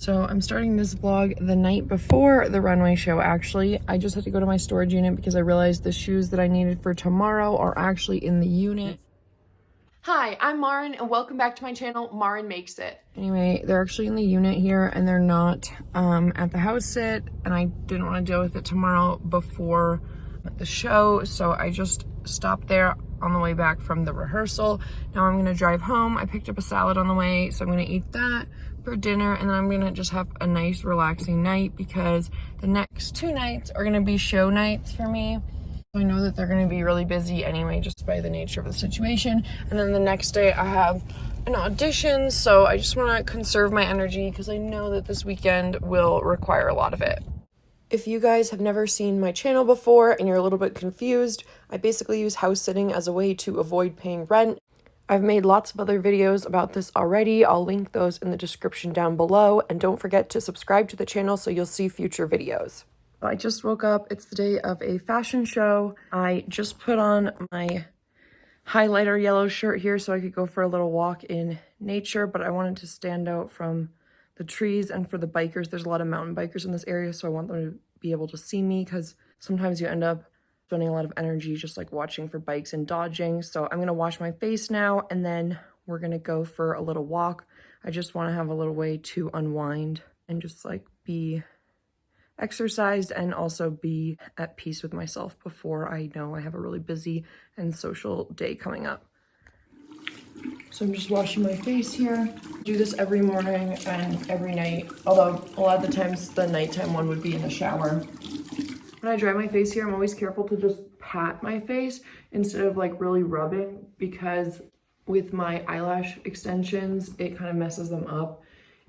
So I'm starting this vlog the night before the runway show, actually. I just had to go to my storage unit because I realized the shoes that I needed for tomorrow are actually in the unit. Hi, I'm Marin and welcome back to my channel, Marin Makes It. Anyway, they're actually in the unit here and they're not at the house sit, and I didn't want to deal with it tomorrow before the show, so I just stopped there on the way back from the rehearsal. Now I'm gonna drive home. I picked up a salad on the way, so I'm gonna eat that for dinner, and then I'm gonna just have a nice relaxing night because the next 2 nights are gonna be show nights for me. I know that they're gonna be really busy anyway, just by the nature of the situation. And then the next day I have an audition, so I just wanna conserve my energy because I know that this weekend will require a lot of it. If you guys have never seen my channel before and you're a little bit confused, I basically use house sitting as a way to avoid paying rent. I've made lots of other videos about this already. I'll link those in the description down below, and don't forget to subscribe to the channel so you'll see future videos. I just woke up. It's the day of a fashion show. I just put on my highlighter yellow shirt here so I could go for a little walk in nature, but I wanted to stand out from the trees and for the bikers. There's a lot of mountain bikers in this area, so I want them to be able to see me because sometimes you end up spending a lot of energy just like watching for bikes and dodging. So I'm gonna wash my face now and then we're gonna go for a little walk. I just wanna have a little way to unwind and just like be exercised and also be at peace with myself before I know I have a really busy and social day coming up. So I'm just washing my face here. Do this every morning and every night, although a lot of the times the nighttime one would be in the shower. When I dry my face here, I'm always careful to just pat my face instead of like really rubbing, because with my eyelash extensions, it kind of messes them up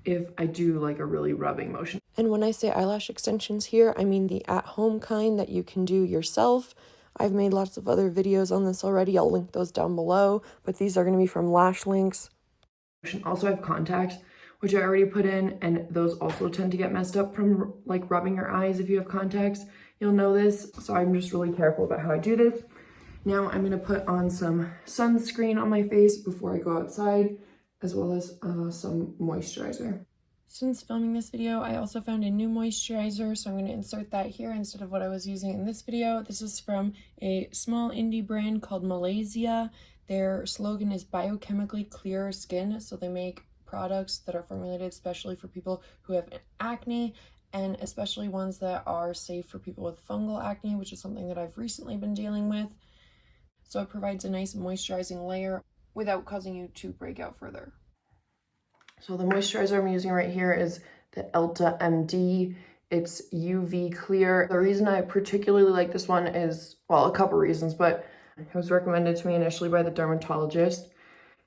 if I do like a really rubbing motion. And when I say eyelash extensions here, I mean the at-home kind that you can do yourself. I've made lots of other videos on this already. I'll link those down below, but these are going to be from Lash Links. Also, I have contacts, which I already put in, and those also tend to get messed up from like rubbing your eyes. If you have contacts, you'll know this. So I'm just really careful about how I do this. Now I'm going to put on some sunscreen on my face before I go outside, as well as some moisturizer. Since filming this video, I also found a new moisturizer, so I'm going to insert that here instead of what I was using in this video. This is from a small indie brand called Malaysia. Their slogan is biochemically clear skin, so they make products that are formulated especially for people who have acne, and especially ones that are safe for people with fungal acne, which is something that I've recently been dealing with. So it provides a nice moisturizing layer without causing you to break out further. So the moisturizer I'm using right here is the Elta MD. It's UV clear. The reason I particularly like this one is, well, a couple reasons, but it was recommended to me initially by the dermatologist.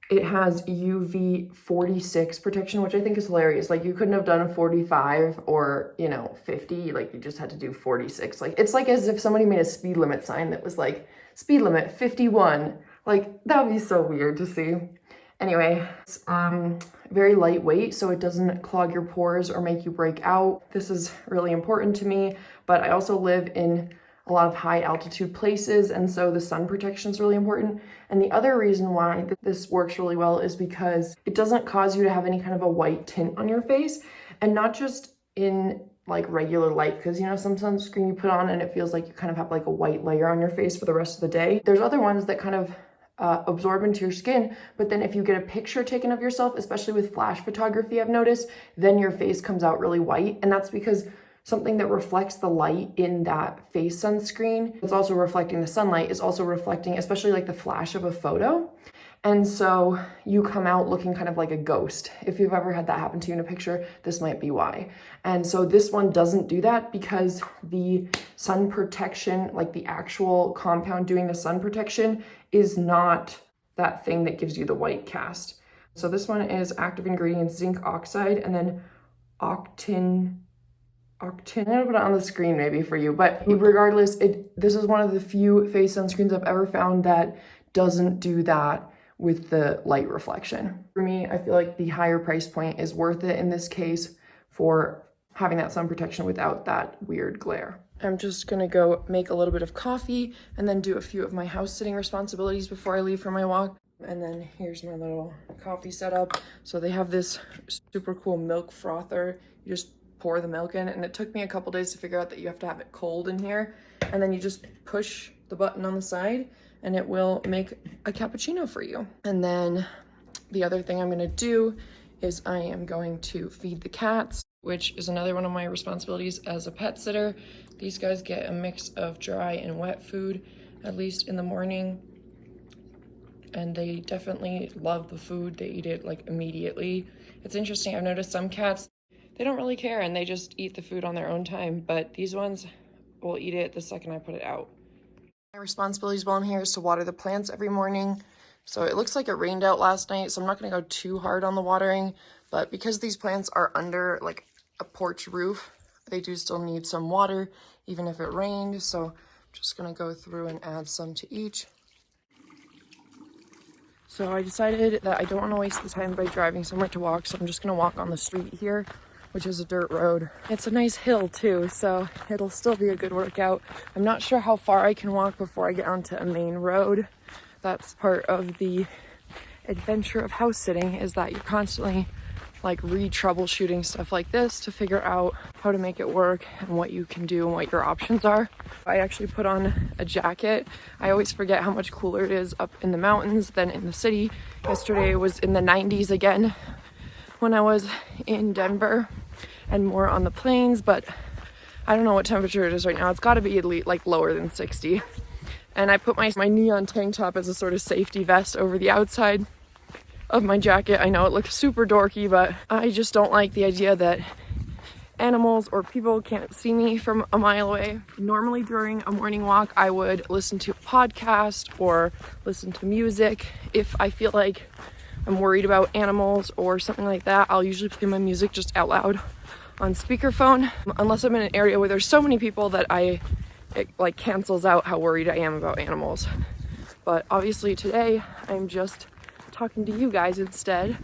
It has UV 46 protection, which I think is hilarious. Like, you couldn't have done a 45 or, 50, like you just had to do 46. Like, it's like as if somebody made a speed limit sign that was like, speed limit 51. Like, that would be so weird to see. Anyway, it's very lightweight, so it doesn't clog your pores or make you break out. This is really important to me, but I also live in a lot of high altitude places, and so the sun protection is really important. And the other reason why this works really well is because it doesn't cause you to have any kind of a white tint on your face, and not just in like regular life, because some sunscreen you put on and it feels like you kind of have like a white layer on your face for the rest of the day. There's other ones that kind of absorb into your skin, but then if you get a picture taken of yourself, especially with flash photography, I've noticed, then your face comes out really white, and that's because something that reflects the light in that face sunscreen, it's also reflecting the sunlight, is also reflecting especially like the flash of a photo. And so you come out looking kind of like a ghost. If you've ever had that happen to you in a picture, this might be why. And so this one doesn't do that because the sun protection, like the actual compound doing the sun protection, is not that thing that gives you the white cast. So this one is active ingredients, zinc oxide, and then octin. I'm gonna put it on the screen maybe for you, but regardless, this is one of the few face sunscreens I've ever found that doesn't do that with the light reflection. For me, I feel like the higher price point is worth it in this case for having that sun protection without that weird glare. I'm just gonna go make a little bit of coffee and then do a few of my house sitting responsibilities before I leave for my walk. And then here's my little coffee setup. So they have this super cool milk frother. You just pour the milk in, and it took me a couple days to figure out that you have to have it cold in here. And then you just push the button on the side and it will make a cappuccino for you. And then the other thing I'm gonna do is I am going to feed the cats, which is another one of my responsibilities as a pet sitter. These guys get a mix of dry and wet food, at least in the morning. And they definitely love the food. They eat it like immediately. It's interesting, I've noticed some cats, they don't really care and they just eat the food on their own time, but these ones will eat it the second I put it out. My responsibilities while I'm here is to water the plants every morning. So it looks like it rained out last night, so I'm not gonna go too hard on the watering, but because these plants are under like a porch roof, they do still need some water, even if it rained. So I'm just gonna go through and add some to each. So I decided that I don't want to waste the time by driving somewhere to walk, so I'm just going to walk on the street here, which is a dirt road. It's a nice hill too, so it'll still be a good workout. I'm not sure how far I can walk before I get onto a main road. That's part of the adventure of house sitting, is that you're constantly like re-troubleshooting stuff like this to figure out how to make it work and what you can do and what your options are. I actually put on a jacket. I always forget how much cooler it is up in the mountains than in the city. Yesterday it was in the 90s again when I was in Denver and more on the plains, but I don't know what temperature it is right now. It's got to be at least like lower than 60. And I put my neon tank top as a sort of safety vest over the outside of my jacket. I know it looks super dorky, but I just don't like the idea that animals or people can't see me from a mile away. Normally during a morning walk, I would listen to a podcast or listen to music. If I feel like I'm worried about animals or something like that, I'll usually play my music just out loud on speakerphone, unless I'm in an area where there's so many people that it like cancels out how worried I am about animals. But obviously today I'm just talking to you guys instead.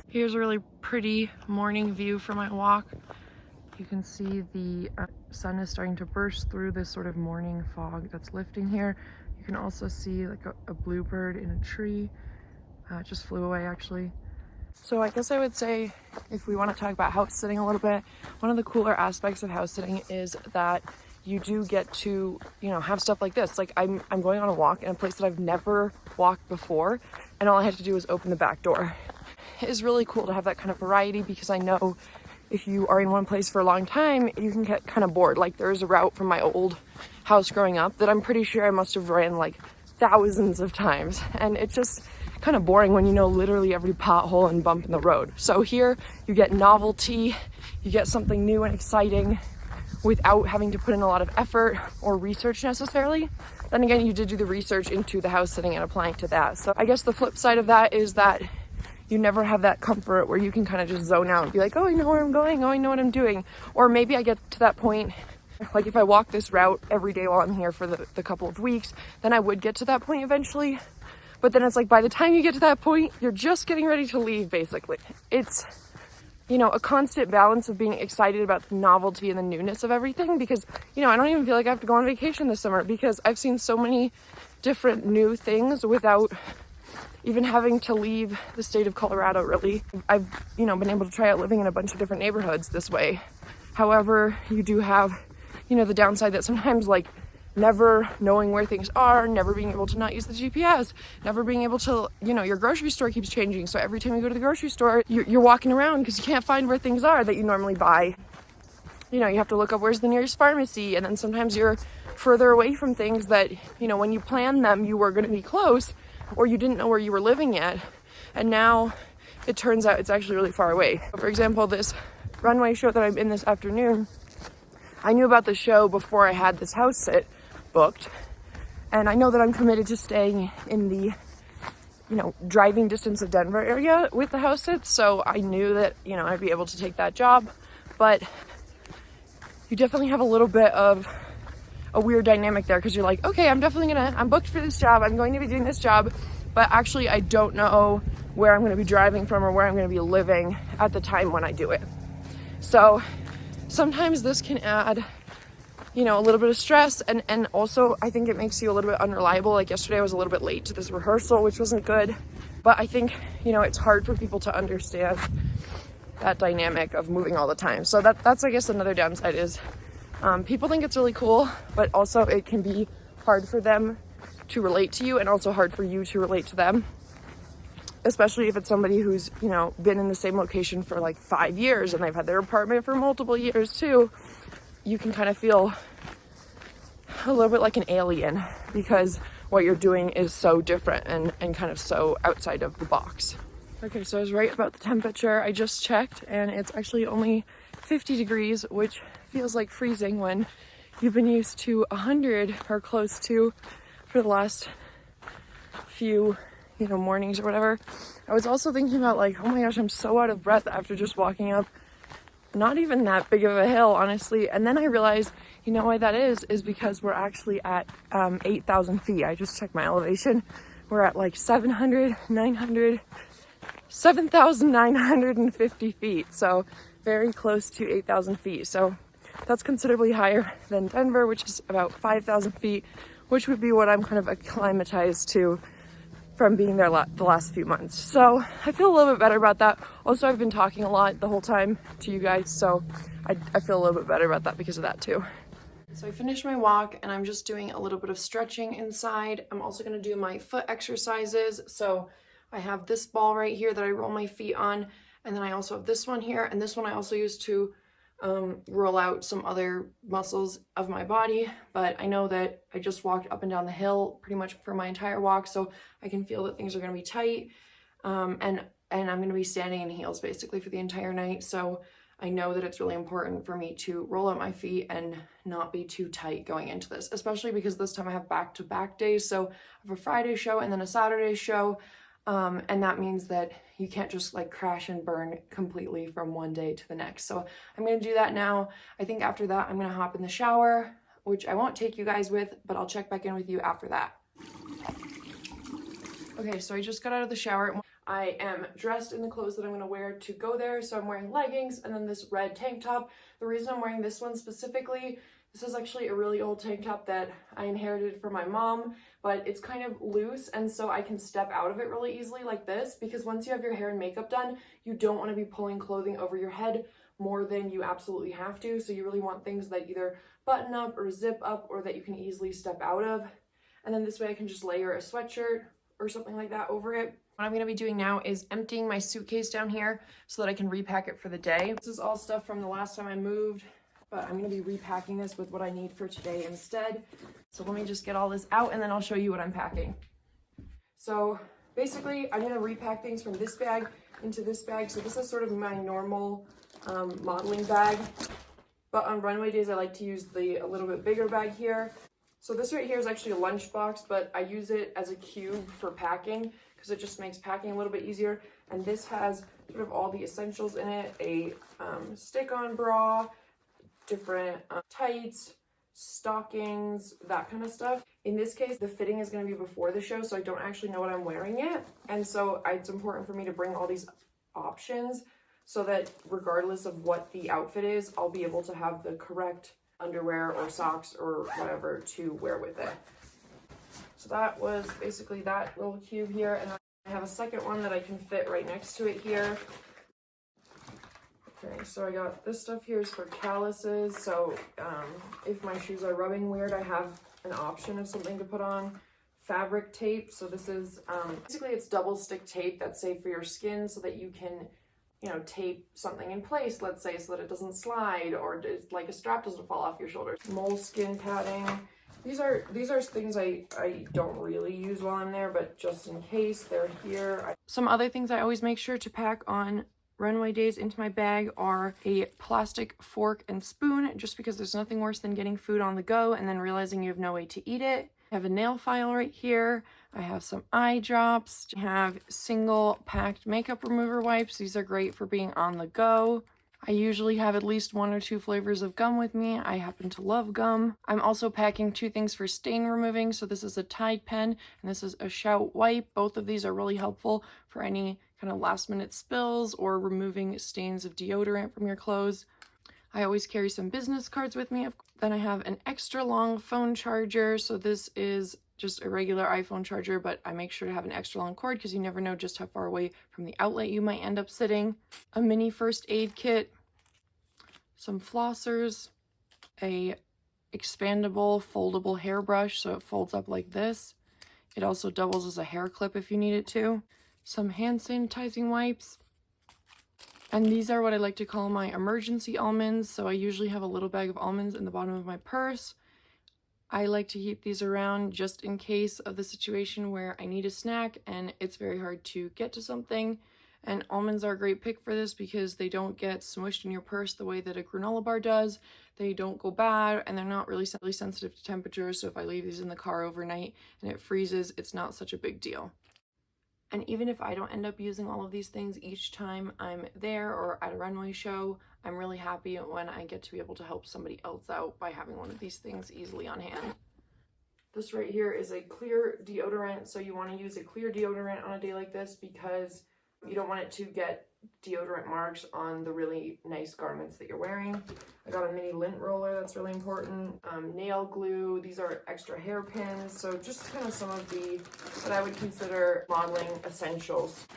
Here's a really pretty morning view for my walk. You can see the sun is starting to burst through this sort of morning fog that's lifting here. You can also see like a bluebird in a tree. It just flew away actually. So I guess I would say, if we want to talk about house sitting a little bit, one of the cooler aspects of house sitting is that you do get to, you know, have stuff like this. Like I'm going on a walk in a place that I've never walked before, and all I had to do was open the back door. It is really cool to have that kind of variety, because I know if you are in one place for a long time, you can get kind of bored. Like there's a route from my old house growing up that I'm pretty sure I must have ran like thousands of times, and it's just kind of boring when you know literally every pothole and bump in the road. So here you get novelty, you get something new and exciting without having to put in a lot of effort or research necessarily. Then again, you did do the research into the house sitting and applying to that. So I guess the flip side of that is that you never have that comfort where you can kind of just zone out and be like, oh, I know where I'm going, oh, I know what I'm doing. Or maybe I get to that point, like if I walk this route every day while I'm here for the couple of weeks, then I would get to that point eventually. But then it's like, by the time you get to that point, you're just getting ready to leave, basically. It's, you know, a constant balance of being excited about the novelty and the newness of everything, because, you know, I don't even feel like I have to go on vacation this summer, because I've seen so many different new things without even having to leave the state of Colorado, really. I've, you know, been able to try out living in a bunch of different neighborhoods this way. However, you do have, you know, the downside that sometimes, like, never knowing where things are, never being able to not use the GPS, never being able to, you know, your grocery store keeps changing. So every time you go to the grocery store, you're walking around because you can't find where things are that you normally buy. You know, you have to look up where's the nearest pharmacy, and then sometimes you're further away from things that, you know, when you planned them, you were going to be close, or you didn't know where you were living yet. And now it turns out it's actually really far away. For example, this runway show that I'm in this afternoon, I knew about the show before I had this house sit booked, and I know that I'm committed to staying in the, you know, driving distance of Denver area with the house sit, so I knew that, you know, I'd be able to take that job. But you definitely have a little bit of a weird dynamic there, because you're like, okay, I'm booked for this job, I'm going to be doing this job, but actually I don't know where I'm going to be driving from or where I'm going to be living at the time when I do it. So sometimes this can add, you know, a little bit of stress, and also I think it makes you a little bit unreliable. Like yesterday I was a little bit late to this rehearsal, which wasn't good, but I think, you know, it's hard for people to understand that dynamic of moving all the time. So that's I guess another downside is people think it's really cool, but also it can be hard for them to relate to you and also hard for you to relate to them, especially if it's somebody who's, you know, been in the same location for like 5 years and they've had their apartment for multiple years too. You can kind of feel a little bit like an alien because what you're doing is so different and kind of so outside of the box. Okay, so I was right about the temperature. I just checked and it's actually only 50 degrees, which feels like freezing when you've been used to 100 or close to for the last few, you know, mornings or whatever. I was also thinking about like, oh my gosh, I'm so out of breath after just walking up not even that big of a hill, honestly. And then I realized, you know why that is because we're actually at 8,000 feet. I just checked my elevation. We're at like 7,950 feet. So very close to 8,000 feet. So that's considerably higher than Denver, which is about 5,000 feet, which would be what I'm kind of acclimatized to from being there the last few months. So I feel a little bit better about that. Also, I've been talking a lot the whole time to you guys, so I feel a little bit better about that because of that too. So I finished my walk and I'm just doing a little bit of stretching inside. I'm also gonna do my foot exercises. So I have this ball right here that I roll my feet on, and then I also have this one here, and this one I also use to roll out some other muscles of my body. But I know that I just walked up and down the hill pretty much for my entire walk, so I can feel that things are going to be tight, and I'm going to be standing in heels basically for the entire night. So I know that it's really important for me to roll out my feet and not be too tight going into this, especially because this time I have back-to-back days. So I have a Friday show and then a Saturday show. And that means that you can't just like crash and burn completely from one day to the next. So I'm going to do that now. I think after that, I'm going to hop in the shower, which I won't take you guys with, but I'll check back in with you after that. Okay, so I just got out of the shower. I am dressed in the clothes that I'm going to wear to go there. So I'm wearing leggings and then this red tank top. The reason I'm wearing this one specifically, this is actually a really old tank top that I inherited from my mom, but it's kind of loose, and so I can step out of it really easily like this, because once you have your hair and makeup done, you don't want to be pulling clothing over your head more than you absolutely have to. So you really want things that either button up or zip up or that you can easily step out of. And then this way I can just layer a sweatshirt or something like that over it. What I'm going to be doing now is emptying my suitcase down here so that I can repack it for the day. This is all stuff from the last time I moved, but I'm going to be repacking this with what I need for today instead. So let me just get all this out and then I'll show you what I'm packing. So basically I'm going to repack things from this bag into this bag. So this is sort of my normal modeling bag, but on runway days I like to use a little bit bigger bag here. So this right here is actually a lunch box, but I use it as a cube for packing because it just makes packing a little bit easier. And this has sort of all the essentials in it: a stick-on bra, different tights, stockings, that kind of stuff. In this case, the fitting is going to be before the show, so I don't actually know what I'm wearing yet. And so it's important for me to bring all these options so that regardless of what the outfit is, I'll be able to have the correct underwear or socks or whatever to wear with it. So that was basically that little cube here, and I have a second one that I can fit right next to it here. Okay, so I got this stuff here is for calluses. So if my shoes are rubbing weird, I have an option of something to put on. Fabric tape. So this is basically it's double stick tape that's safe for your skin so that you can, you know, tape something in place, let's say, so that it doesn't slide or like a strap doesn't fall off your shoulders. Moleskin padding. These are things I don't really use while I'm there, but just in case they're here. Some other things I always make sure to pack on runway days into my bag are a plastic fork and spoon, just because there's nothing worse than getting food on the go and then realizing you have no way to eat it. I have a nail file right here. I have some eye drops. I have single packed makeup remover wipes. These are great for being on the go. I usually have at least 1 or 2 flavors of gum with me. I happen to love gum. I'm also packing 2 things for stain removing. So this is a Tide pen and this is a Shout wipe. Both of these are really helpful for any kind of last minute spills or removing stains of deodorant from your clothes. I always carry some business cards with me. Then I have an extra long phone charger. So this is just a regular iPhone charger, but I make sure to have an extra long cord because you never know just how far away from the outlet you might end up sitting. A mini first aid kit, some flossers, a expandable foldable hairbrush so it folds up like this. It also doubles as a hair clip if you need it to. Some hand sanitizing wipes. And these are what I like to call my emergency almonds. So I usually have a little bag of almonds in the bottom of my purse. I like to keep these around just in case of the situation where I need a snack and it's very hard to get to something. And almonds are a great pick for this because they don't get smushed in your purse the way that a granola bar does. They don't go bad and they're not really sensitive to temperature. So if I leave these in the car overnight and it freezes, it's not such a big deal. And even if I don't end up using all of these things each time I'm there or at a runway show, I'm really happy when I get to be able to help somebody else out by having one of these things easily on hand. This right here is a clear deodorant. So you want to use a clear deodorant on a day like this because you don't want it to get deodorant marks on the really nice garments that you're wearing. I got a mini lint roller, that's really important. Nail glue, these are extra hairpins. So just kind of some of the, what I would consider modeling essentials.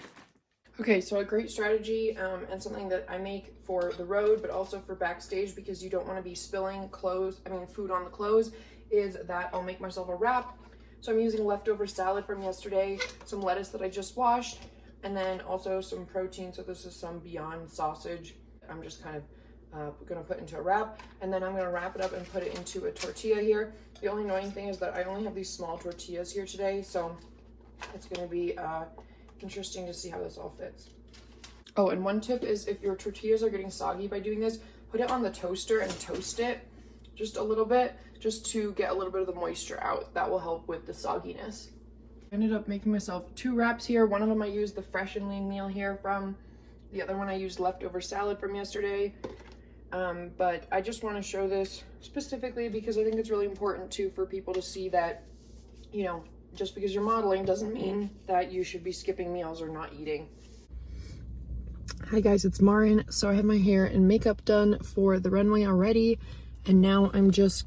Okay, so a great strategy and something that I make for the road, but also for backstage because you don't want to be spilling food on the clothes, is that I'll make myself a wrap. So I'm using leftover salad from yesterday, some lettuce that I just washed, and then also some protein. So this is some Beyond sausage. I'm just kind of gonna put into a wrap, and then I'm gonna wrap it up and put it into a tortilla here. The only annoying thing is that I only have these small tortillas here today, so it's gonna be interesting to see how this all fits. Oh, and one tip is if your tortillas are getting soggy by doing this, put it on the toaster and toast it just a little bit, just to get a little bit of the moisture out. That will help with the sogginess. I ended up making myself 2 wraps here. One of them I used the fresh and lean meal here from. The other one I used leftover salad from yesterday. But I just want to show this specifically because I think it's really important too for people to see that, you know, just because you're modeling doesn't mean that you should be skipping meals or not eating. Hi guys, it's Marin. So I have my hair and makeup done for the runway already, and now I'm just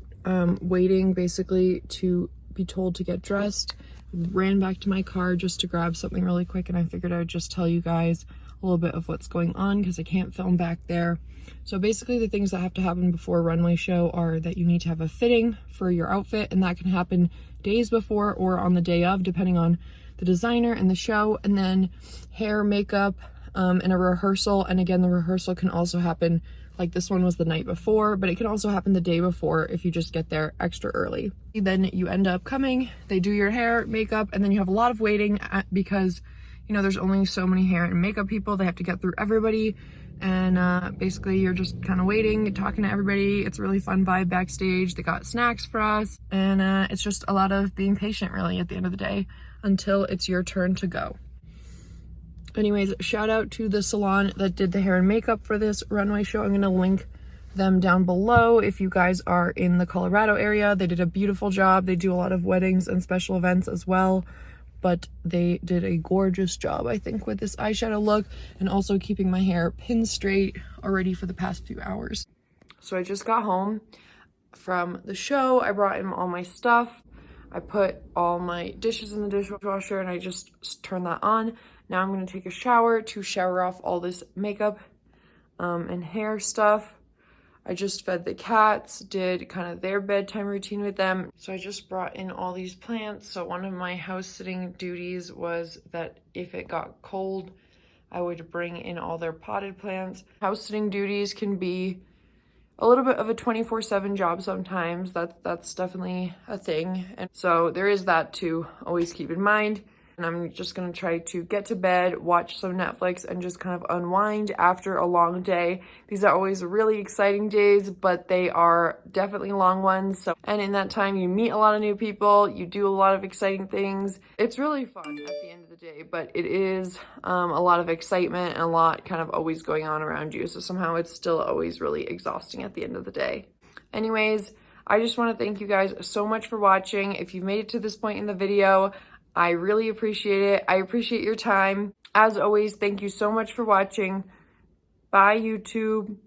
waiting basically to be told to get dressed. Ran back to my car just to grab something really quick, and I figured I would just tell you guys a little bit of what's going on because I can't film back there. So basically the things that have to happen before a runway show are that you need to have a fitting for your outfit, and that can happen days before or on the day of depending on the designer and the show, and then hair, makeup, and a rehearsal. And again, the rehearsal can also happen, like this one was the night before, but it can also happen the day before if you just get there extra early. Then you end up coming, they do your hair, makeup, and then you have a lot of waiting because, you know, there's only so many hair and makeup people. They have to get through everybody. And basically you're just kind of waiting, talking to everybody. It's a really fun vibe backstage. They got snacks for us. And it's just a lot of being patient really at the end of the day until it's your turn to go. Anyways, shout out to the salon that did the hair and makeup for this runway show. I'm going to link them down below if you guys are in the Colorado area. They did a beautiful job. They do a lot of weddings and special events as well, but they did a gorgeous job, I think, with this eyeshadow look and also keeping my hair pin straight already for the past few hours. So I just got home from the show. I brought in all my stuff. I put all my dishes in the dishwasher and I just turned that on. Now I'm going to take a shower to shower off all this makeup and hair stuff. I just fed the cats, did kind of their bedtime routine with them. So I just brought in all these plants. So one of my house sitting duties was that if it got cold, I would bring in all their potted plants. House sitting duties can be a little bit of a 24/7 job sometimes. That's definitely a thing. And so there is that to always keep in mind. And I'm just going to try to get to bed, watch some Netflix, and just kind of unwind after a long day. These are always really exciting days, but they are definitely long ones. So, and in that time, you meet a lot of new people, you do a lot of exciting things. It's really fun at the end of the day, but it is a lot of excitement and a lot kind of always going on around you. So somehow it's still always really exhausting at the end of the day. Anyways, I just want to thank you guys so much for watching. If you've made it to this point in the video, I really appreciate it. I appreciate your time. As always, thank you so much for watching. Bye, YouTube.